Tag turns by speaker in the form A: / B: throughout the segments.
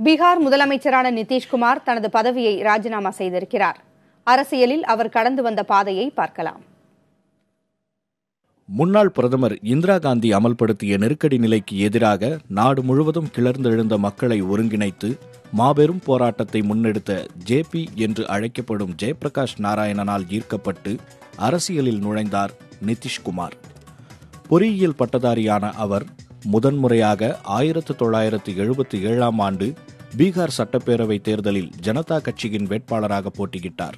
A: பீகார் முதலமைச்சரான நிதிஷ்குமார் தனது பதவியை ராஜினாமா செய்திருக்கிறார். அரசியலில் அவர் கடந்து வந்த பாதையை பார்க்கலாம்.
B: முன்னாள் பிரதமர் இந்திரா காந்தி அமல்படுத்திய நெருக்கடி நிலைக்கு எதிராக நாடு முழுவதும் கிளர்ந்தெழுந்த மக்களை ஒருங்கிணைத்து மாபெரும் போராட்டத்தை முன்னெடுத்த ஜேபி என்று அழைக்கப்படும் ஜெயபிரகாஷ் நாராயணனால் ஈர்க்கப்பட்டு அரசியலில் நுழைந்தார் நிதிஷ்குமார். பொறியியல் பட்டதாரியான அவர் முதன்முறையாக 1977 ஆண்டு பீகார் சட்டப்பேரவை தேர்தலில் ஜனதா கட்சியின் வேட்பாளராக போட்டியிட்டார்.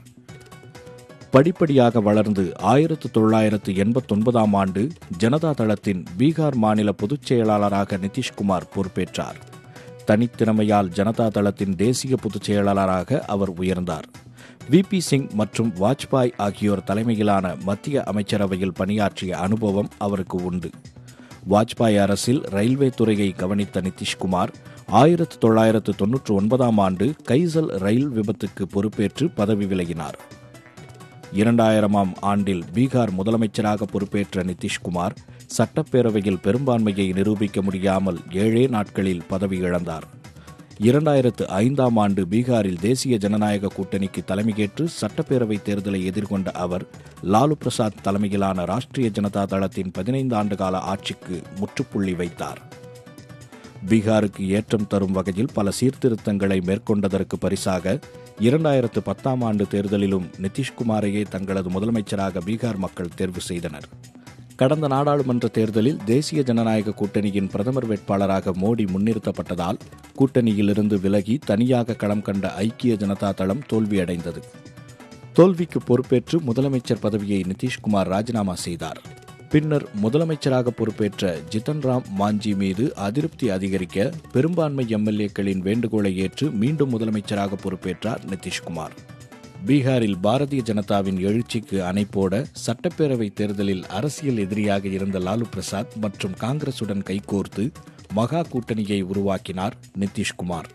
B: படிப்படியாக வளர்ந்து 1989 ஆண்டு ஜனதா தளத்தின் பீகார் மாநில பொதுச் செயலாளராக நிதிஷ்குமார் பொறுப்பேற்றார். தனித்திறமையால் ஜனதா தளத்தின் தேசிய பொதுச் செயலாளராக அவர் உயர்ந்தார். VP சிங் மற்றும் வாஜ்பாய் ஆகியோர் தலைமையிலான மத்திய அமைச்சரவையில் பணியாற்றிய அனுபவம் அவருக்கு உண்டு. வாஜ்பாய் அரசில் ரயில்வே துறையை கவனித்த நிதிஷ்குமார் 1999 ஆண்டு கைசல் ரயில் விபத்துக்கு பொறுப்பேற்று பதவி விலகினார். 2000 ஆண்டில் பீகார் முதலமைச்சராக பொறுப்பேற்ற நிதிஷ்குமார் சட்டப்பேரவையில் பெரும்பான்மையை நிரூபிக்க முடியாமல் 7 நாட்களில் பதவி இழந்தார். 2005 ஆண்டு பீகாரில் தேசிய ஜனநாயக கூட்டணிக்கு தலைமையேற்று சட்டப்பேரவை தேர்தலை எதிர்கொண்ட அவர் லாலு பிரசாத் தலைமையிலான ராஷ்டிரிய ஜனதா தளத்தின் 15 ஆண்டுகால ஆட்சிக்கு முற்றுப்புள்ளி வைத்தார். பீகாருக்கு ஏற்றம் தரும் வகையில் பல சீர்திருத்தங்களை மேற்கொண்டதற்கு பரிசாக 2010 ஆண்டு தேர்தலிலும் நிதிஷ்குமாரையே தங்களது முதலமைச்சராக பீகார் மக்கள் தேர்வு செய்தனர். கடந்த நாடாளுமன்ற தேர்தலில் தேசிய ஜனநாயக கூட்டணியின் பிரதமர் வேட்பாளராக மோடி முன்னிறுத்தப்பட்டதால் கூட்டணியிலிருந்து விலகி தனியாக களம் கண்ட ஐக்கிய ஜனதா தளம் தோல்வியடைந்தது. தோல்விக்கு பொறுப்பேற்று முதலமைச்சர் பதவியை நிதிஷ்குமார் ராஜினாமா செய்தார். பின்னர் முதலமைச்சராக பொறுப்பேற்ற ஜித்தன் ராம் மாஞ்சி மீது அதிருப்தி அதிகரிக்க பெரும்பான்மை MLAக்களின் வேண்டுகோளை ஏற்று மீண்டும் முதலமைச்சராக பொறுப்பேற்றார் நிதிஷ்குமார். பீகாரில் பாரதிய ஜனதாவின் எழுச்சிக்கு அணை போட சட்டப்பேரவை தேர்தலில் அரசியல் எதிரியாக இருந்த லாலு பிரசாத் மற்றும் காங்கிரசுடன் கைகோர்த்து மகா கூட்டணியை உருவாக்கினார் நிதிஷ்குமார்.